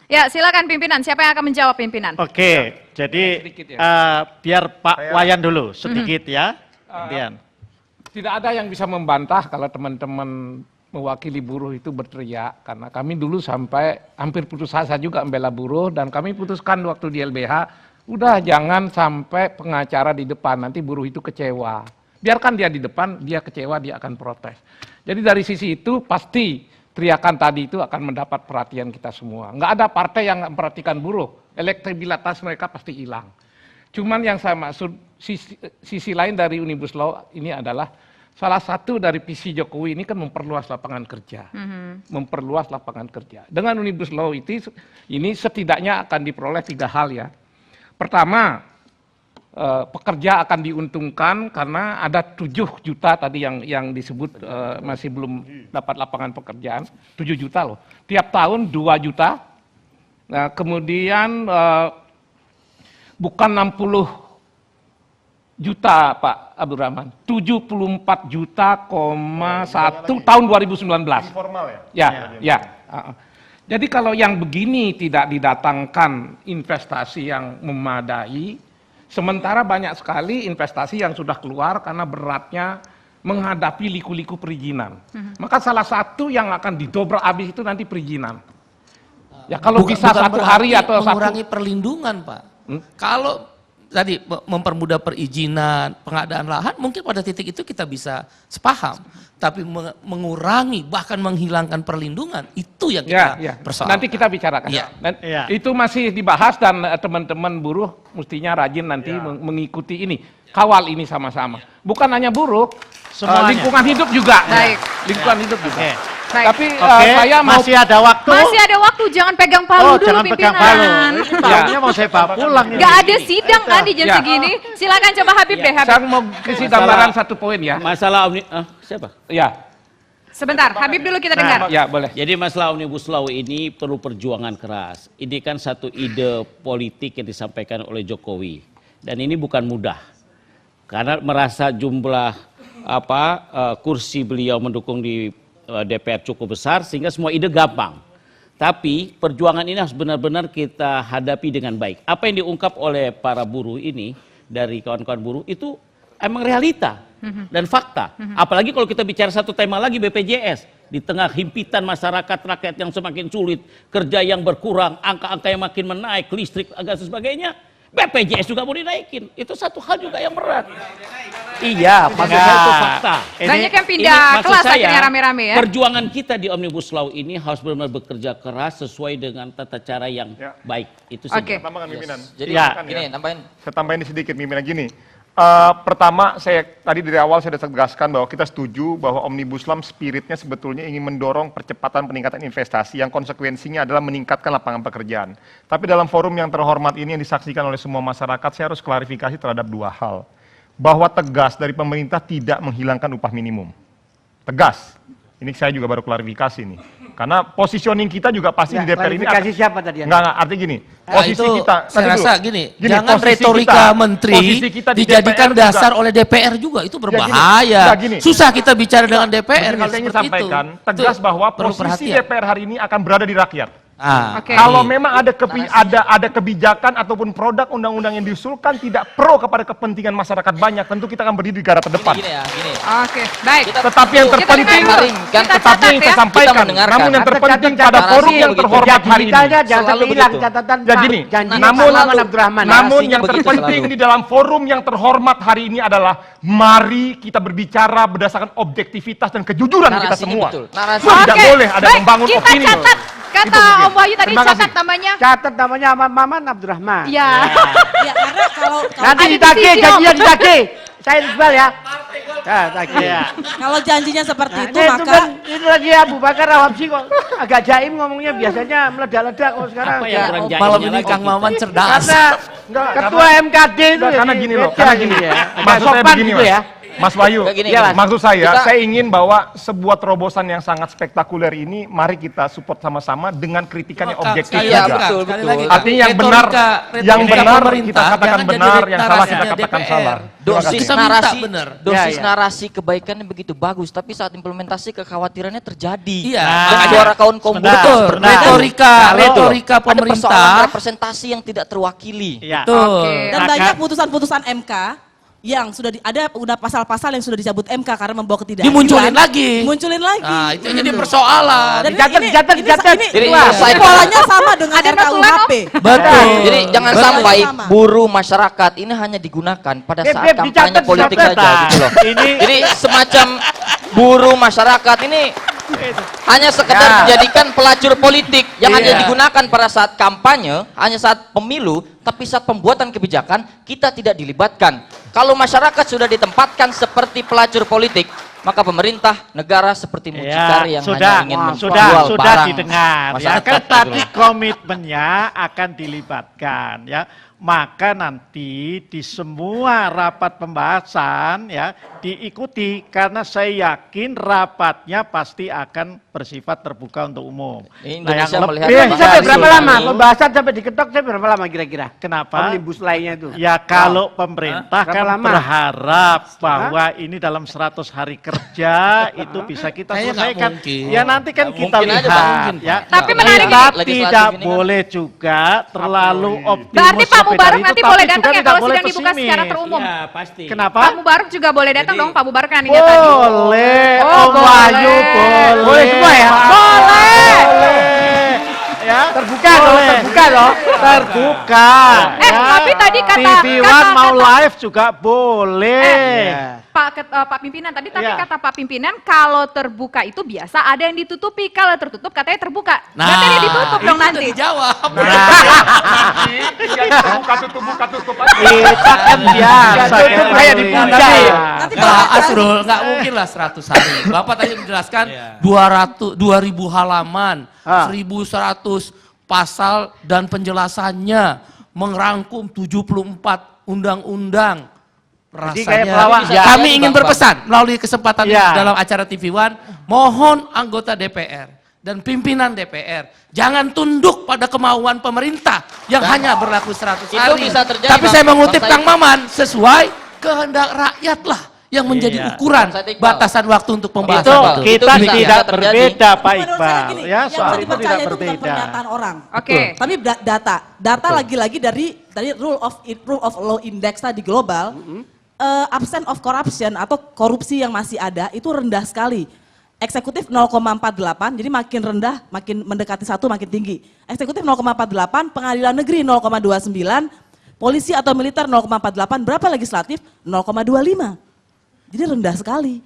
Ya, silakan pimpinan. Siapa yang akan menjawab pimpinan? Oke, jadi biar Pak Wayan dulu sedikit ya. Kemudian. Tidak ada yang bisa membantah kalau teman-teman mewakili buruh itu berteriak, karena kami dulu sampai hampir putus asa juga membela buruh, dan kami putuskan waktu di LBH, udah jangan sampai pengacara di depan, nanti buruh itu kecewa. Biarkan dia di depan, dia kecewa, dia akan protes. Jadi dari sisi itu pasti teriakan tadi itu akan mendapat perhatian kita semua. Nggak ada partai yang memperhatikan buruh, elektabilitas mereka pasti hilang. Cuman yang saya maksud, sisi lain dari Omnibus Law ini adalah salah satu dari visi Jokowi ini kan memperluas lapangan kerja. Memperluas lapangan kerja. Dengan Omnibus Law ini setidaknya akan diperoleh 3 hal ya. Pertama, pekerja akan diuntungkan karena ada 7 juta tadi yang disebut masih belum dapat lapangan pekerjaan. 7 juta loh. Tiap tahun 2 juta. Nah, kemudian bukan 60 juta Pak Abdurrahman, 74 juta, 1 tahun 2019. Informal ya? Ya. Jadi kalau yang begini tidak didatangkan investasi yang memadai, sementara banyak sekali investasi yang sudah keluar karena beratnya menghadapi liku-liku perizinan. Maka salah satu yang akan didobrak habis itu nanti perizinan. Ya kalau bisa 1 hari atau mengurangi perlindungan Pak. Kalau tadi mempermudah perizinan, pengadaan lahan, mungkin pada titik itu kita bisa sepaham. Tapi mengurangi, bahkan menghilangkan perlindungan, itu yang kita persoalkan. Nanti kita bicarakan. Itu masih dibahas dan teman-teman buruh mestinya rajin nanti mengikuti ini. Kawal ini sama-sama. Bukan hanya buruh, lingkungan hidup juga. Baik. Lingkungan hidup juga. Baik. Tapi saya mau... Masih ada waktu. Masih ada waktu, jangan pegang palu dulu jangan pimpinan. pegang palu. Ini palunya mau saya bawa pulang. Nggak ada sidang kan di jam segini. Silakan coba Habib deh, Habib. Saya mau kasih gambaran 1 poin ya. Masalah siapa? Ya. Sebentar, Habib dulu kita dengar. Ya, boleh. Jadi masalah Omnibus Law ini perlu perjuangan keras. Ini kan satu ide politik yang disampaikan oleh Jokowi. Dan ini bukan mudah. Karena merasa jumlah kursi beliau mendukung di DPR cukup besar sehingga semua ide gampang. Tapi perjuangan ini harus benar-benar kita hadapi dengan baik. Apa yang diungkap oleh para buruh ini dari kawan-kawan buruh itu emang realita dan fakta. Apalagi kalau kita bicara satu tema lagi, BPJS. Di tengah himpitan masyarakat, rakyat yang semakin sulit, kerja yang berkurang, angka-angka yang makin menaik, listrik, agak sebagainya, BPJS juga mau dinaikin. Itu satu hal juga yang berat. Iya, maksud saya itu fakta. Banyak yang pindah kelas akhirnya rame-rame ya. Perjuangan kita di Omnibus Law ini harus benar-benar bekerja keras sesuai dengan tata cara yang baik. Itu saja. Tambahan pimpinan. Jadi gini, tambahin. Saya tambahin sedikit pimpinan gini. Pertama, saya tadi dari awal saya sudah tegaskan bahwa kita setuju bahwa Omnibus Law spiritnya sebetulnya ingin mendorong percepatan peningkatan investasi yang konsekuensinya adalah meningkatkan lapangan pekerjaan. Tapi dalam forum yang terhormat ini yang disaksikan oleh semua masyarakat, saya harus klarifikasi terhadap 2 hal. Bahwa tegas dari pemerintah tidak menghilangkan upah minimum. Tegas. Ini saya juga baru klarifikasi nih. Karena positioning kita juga pasti di DPR ini. Klarifikasi siapa tadi? Enggak, artinya gini. Posisi kita. Saya rasa gini, jangan retorika menteri dijadikan dasar oleh DPR juga. Itu berbahaya. Susah kita bicara dengan DPR. Kalau saya ingin sampaikan, tegas bahwa posisi DPR hari ini akan berada di rakyat. Kalau memang ada kebijakan ataupun produk undang-undang yang diusulkan tidak pro kepada kepentingan masyarakat banyak, tentu kita akan berdiri di garda terdepan. Oke, baik. Tetapi yang terpenting, tetapi yang saya sampaikan, namun yang terpenting pada forum yang terhormat hari ini. Jangan hilang catatan Ya gini, namun yang terpenting di dalam forum yang terhormat hari ini adalah mari kita berbicara berdasarkan objektivitas dan kejujuran kita semua. Tidak boleh ada membangun opini. Kata Om Wahyu tadi catat namanya. Catat namanya Maman Abdurrahman. Ya. Ya karena kalau nanti ditagih, janjinya ditagih. Saya Iqbal ya. Kalau janjinya seperti itu Itu maka kan itu lagi Abu Bakar Rawabsi kok agak jaim ngomongnya, biasanya meledak-ledak kok sekarang. Apa yang kurang jaim? Malam ini Kang Maman cerdas. Karena ketua MKD itu karena gini loh, beda karena gini ya. maksud saya Sopan begini gitu Mas. ya. Mas Wahyu, Kayak gini, ya, gini. maksud saya Kita- ingin bahwa sebuah terobosan yang sangat spektakuler ini, mari kita support sama-sama dengan kritikan yang objektif Iya, juga. betul, Sekali betul. lagi, Kak. Artinya yang benar, yang Retorika benar pemerintah, kita katakan jangan benar, jadi yang salah kita narasinya katakan DPR. salah. Dosis Kita minta narasi, benar. dosis Ya, ya. narasi kebaikannya begitu bagus, tapi saat implementasi kekhawatirannya terjadi. Iya, Dan makanya- suara kaum buruh Sebentar, itu Betul, sebentar. retorika Kalau- ada persoalan pemerintah. representasi yang tidak terwakili. Ya. Betul. Oke. Dan Maka- banyak putusan-putusan MK yang sudah ada udah pasal-pasal yang sudah dicabut MK karena membawa ketidakadilan. Dimunculin lagi. Dimunculin lagi. Nah, itu jadi persoalan. Dan Dicatat, ini- dicatat, ini- dicatat. ini- Jadi ini selesai. polanya sama dengan Ada notulen, RKUHP. Betul. Jadi jangan Betul. sampai Sama. buruh masyarakat ini hanya digunakan pada Beb, saat Beb, kampanye dicatat, politik dicatat. saja gitu loh. Ini- Jadi semacam buruh masyarakat ini hanya sekedar dijadikan pelacur politik yang hanya Iya. digunakan pada saat kampanye, hanya saat pemilu, tapi saat pembuatan kebijakan kita tidak dilibatkan. Kalau masyarakat sudah ditempatkan seperti pelacur politik, maka pemerintah negara seperti mucikari yang sudah, hanya ingin menjual sudah barang didengar. Ya masyarakat kan gitu tadi loh. komitmennya akan dilibatkan ya. Maka nanti di semua rapat pembahasan ya diikuti karena saya yakin rapatnya pasti akan bersifat terbuka untuk umum. Indonesia melihat lebih- Ini sampai berapa lama? Ini- Pembahasan sampai diketok sampai berapa lama kira-kira? Kenapa? Omnibus lainnya itu. Ya kalau pemerintah Berapa kan lama? berharap bahwa ini dalam 100 hari kerja itu bisa kita Kayaknya nggak selesaikan. mungkin. Ya nanti kan Nggak kita mungkin aja, lihat Bang, mungkin, ya. Pak. Tapi Nggak menarik mungkin. Kita Legislatif tidak ini kan- boleh juga terlalu optimis. Berarti Pak sampai Mubarok dari nanti itu, boleh tapi datang juga ya tidak kalau boleh sidang dibuka pesimis. secara terumum. Ya, pasti. Kenapa? Pak Mubarok juga boleh datang Jadi- dong, Pak Mubarok kan lihat tadi. Boleh, Oh, Om boleh. Wahyu boleh. Boleh semua ya? Boleh. Ya, Terbuka loh, terbuka loh. Terbuka. tapi tadi kata- TV1 mau kata- live juga boleh. Pak Pimpinan tadi tapi Iya. kata Pak Pimpinan kalau terbuka itu biasa ada yang ditutupi, kalau tertutup katanya terbuka. Nah, Berarti ini ditutup dong itu nanti. udah dijawab. Buka tutup aja. Kita kan biasa Itu kayak di puncak. Nanti kalau Nah, ada- Asrul, nggak mungkin lah 100 hari. Bapak tadi menjelaskan 2.000 halaman, 1.100 pasal dan penjelasannya merangkum 74 undang-undang. Jadi kayak Rasanya pelawak. kami ingin berpesan melalui kesempatan ini Ya. dalam acara TV One, mohon anggota DPR dan pimpinan DPR jangan tunduk pada kemauan pemerintah yang hanya berlaku 100 Itu hari. bisa terjadi, Tapi Bang. saya mengutip Bang Kang Maman, sesuai kehendak rakyat lah yang menjadi Iya. ukuran Bang Said Iqbal. batasan waktu untuk Itu pembahasan itu. kita Itu bisa tidak terjadi. berbeda Pak Menurut saya Iqbal. gini, Ya, yang soal bisa itu dipercaya tidak itu bukan berbeda. pernyataan orang. Oke. Tapi data. Data lagi-lagi dari rule of law index tadi global, absent of corruption atau korupsi yang masih ada itu rendah sekali. Eksekutif 0,48, jadi makin rendah, makin mendekati 1 makin tinggi. Eksekutif 0,48, pengadilan negeri 0,29, polisi atau militer 0,48, berapa legislatif? 0,25. Jadi rendah sekali.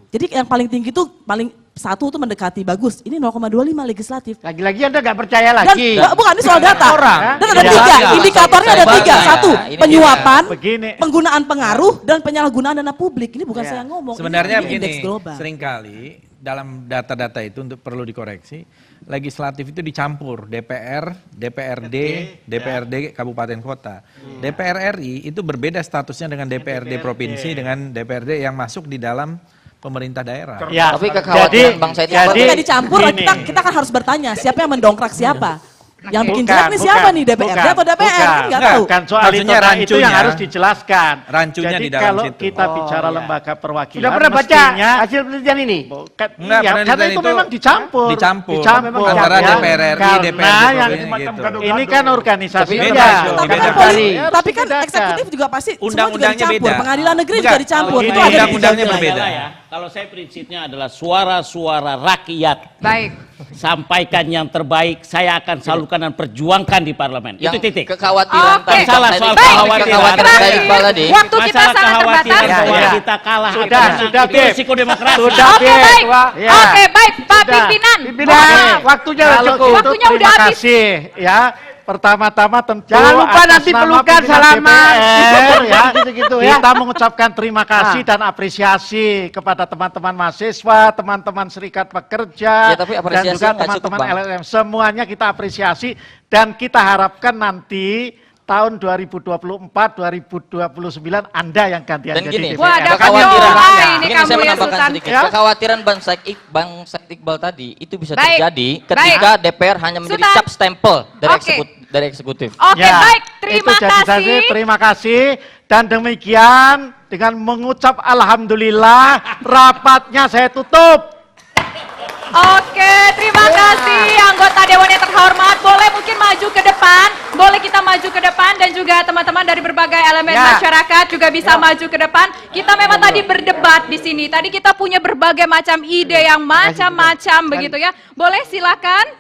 Jadi yang paling tinggi itu paling 1 itu mendekati bagus. Ini 0,25 legislatif. Lagi-lagi Anda nggak percaya Dan lagi. bukan ini soal data. Dan ada Ya, 3, ya. indikatornya ada 3. Saya 1, bangga ya. Ini penyuapan, Begini. penggunaan pengaruh, dan penyalahgunaan dana publik. Ini bukan saya ngomong. Sebenarnya ini indeks begini, global. seringkali dalam data-data itu untuk perlu dikoreksi, legislatif itu dicampur DPR, DPRD, DPRD kabupaten kota. DPR RI itu berbeda statusnya dengan DPRD provinsi dengan DPRD yang masuk di dalam pemerintah daerah. Ya, Tapi kekhawatiran Bang Said Iqbal Ketika dicampur, gini. kita kan harus bertanya siapa yang mendongkrak siapa. Yang bikin Bukan, jelek nih siapa bukan, nih, DPRD bukan, atau DPR? bukan. Kan nggak Enggak, tahu. Kan soal Maksudnya itu yang rancunya. harus dijelaskan. Rancunya Jadi di dalam kalau situ. kita bicara iya. lembaga perwakilan, Sudah pernah baca mestinya hasil penelitian ini? Bukan, Enggak, iya, penelitian karena itu itu memang dicampur. dicampur. ya. Antara DPR RI, Karena DPRD yang provinsi gitu. ini kan organisasi Tapi beda, ya. Jo, Tapi beda. kan, Harus tapi kan dibedakan. eksekutif juga pasti semua juga Undang-undangnya dicampur. beda. Pengadilan negeri Enggak, juga dicampur. kalau Itu gini, ada di undang-undangnya dalamnya. berbeda. Ya. Kalau saya prinsipnya adalah suara-suara rakyat. Baik. Sampaikan yang terbaik, saya akan salurkan dan perjuangkan di parlemen. Yang Itu titik. kekhawatiran Oke. tadi, Bang Salah Said soal Iqbal. kekhawatiran. Kekhawatiran Said Iqbal tadi. Waktu kita Masalah sangat kekhawatiran terbatas. bahwa Ya. kita kalah. Sudah, itu Beb. risiko demokrasi. Sudah, Oke, Beb. baik. Ya. Oke, baik. Pak Sudah. Pimpinan. Pimpinan, waktunya udah Kalau cukup. gitu, Waktunya udah terima habis. kasih ya. Pertama-tama tentu Jangan lupa atas nanti nama pelukan, pimpinan salaman. DPR, ya. Gitu-gitu ya. Kita mengucapkan terima kasih dan apresiasi kepada teman-teman mahasiswa, teman-teman serikat pekerja, Ya, tapi dan apresiasi juga nggak cukup, teman-teman Bang. LSM. Semuanya kita apresiasi dan kita harapkan nanti tahun 2024, 2029 Anda yang gantian Dan jadi gini, DPR. Wah, ada kekhawatiran, kekhawatiran. Ini mungkin kamu saya ya, menambahkan Sultan. sedikit. Ya. Kekhawatiran Bang Said Iqbal tadi itu bisa Baik. terjadi ketika DPR hanya menjadi Sultan. cap stempel dari, Oke. dari eksekutif. Oke, Ya, baik. itu Terima jadi saya, kasih. terima kasih. Dan demikian dengan mengucap alhamdulillah rapatnya saya tutup. Oke, terima kasih anggota Dewan yang terhormat. Boleh mungkin maju ke depan, boleh kita maju ke depan dan juga teman-teman dari berbagai elemen Ya. masyarakat juga bisa maju ke depan. Kita memang tadi berdebat di sini. Tadi kita punya berbagai macam ide yang macam-macam begitu ya. Boleh silakan.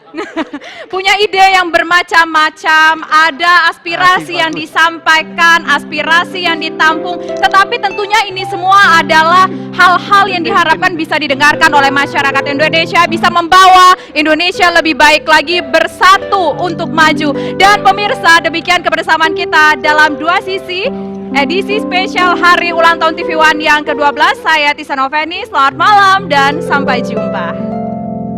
Punya ide yang bermacam-macam, ada aspirasi yang disampaikan, aspirasi yang ditampung, tetapi tentunya ini semua adalah hal-hal yang diharapkan bisa didengarkan oleh masyarakat Indonesia, bisa membawa Indonesia lebih baik lagi, bersatu untuk maju. Dan pemirsa, demikian kebersamaan kita dalam 2 sisi edisi spesial Hari Ulang Tahun TV One yang ke-12. Saya Tisa Noveni, selamat malam dan sampai jumpa.